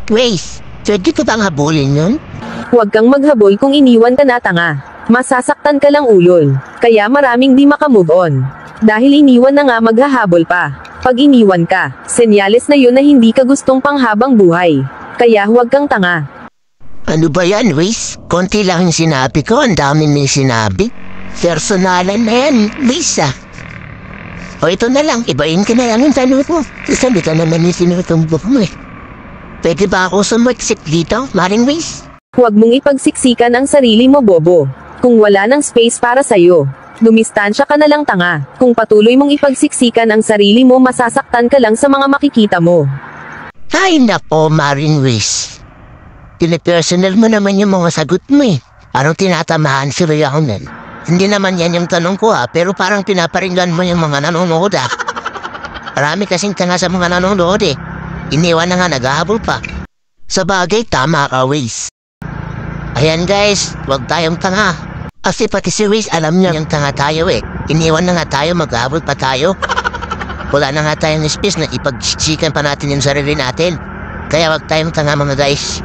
Grace, pwede ko bang habulin yun? Huwag kang maghabol kung iniwan ka na, tanga. Masasaktan ka lang, ulol. Kaya maraming di makamove on. Dahil iniwan na nga, maghahabol pa. Pag iniwan ka, senyales na yun na hindi ka gustong panghabang buhay. Kaya huwag kang tanga. Ano ba yan, Grace? Konti lang yung sinabi ko, ang dami may sinabi. Personalan na yan, Grace ah. O ito na lang, ibahin ka na lang yung tanong mo. Sabi ka naman yung sinutumbok mo eh. Pwede ba ako sumaksik dito, Maring Grace? Huwag mong ipagsiksikan ang sarili mo, bobo. Kung wala ng space para sa'yo, dumistansya ka na lang, tanga. Kung patuloy mong ipagsiksikan ang sarili mo, masasaktan ka lang sa mga makikita mo. Ay nako, Maring Grace. Pinipersonal mo naman yung mga sagot mo eh. Anong tinatamahan si Rayaunan? Hindi naman yan yung tanong ko pero parang pinaparinggan mo yung mga nanonood Marami kasing tanga sa mga nanonood eh. Iniwan na nga, naghahabol pa. Sa bagay, tama ka, Grace. Ayan guys, wag tayong tanga. Kasi pati si Grace alam niya yung tanga tayo eh. Iniwan na nga tayo, maghahabol pa tayo. Wala na nga tayong space na ipagsiksikan pa natin yung sarili natin. Kaya wag tayong tanga mga guys.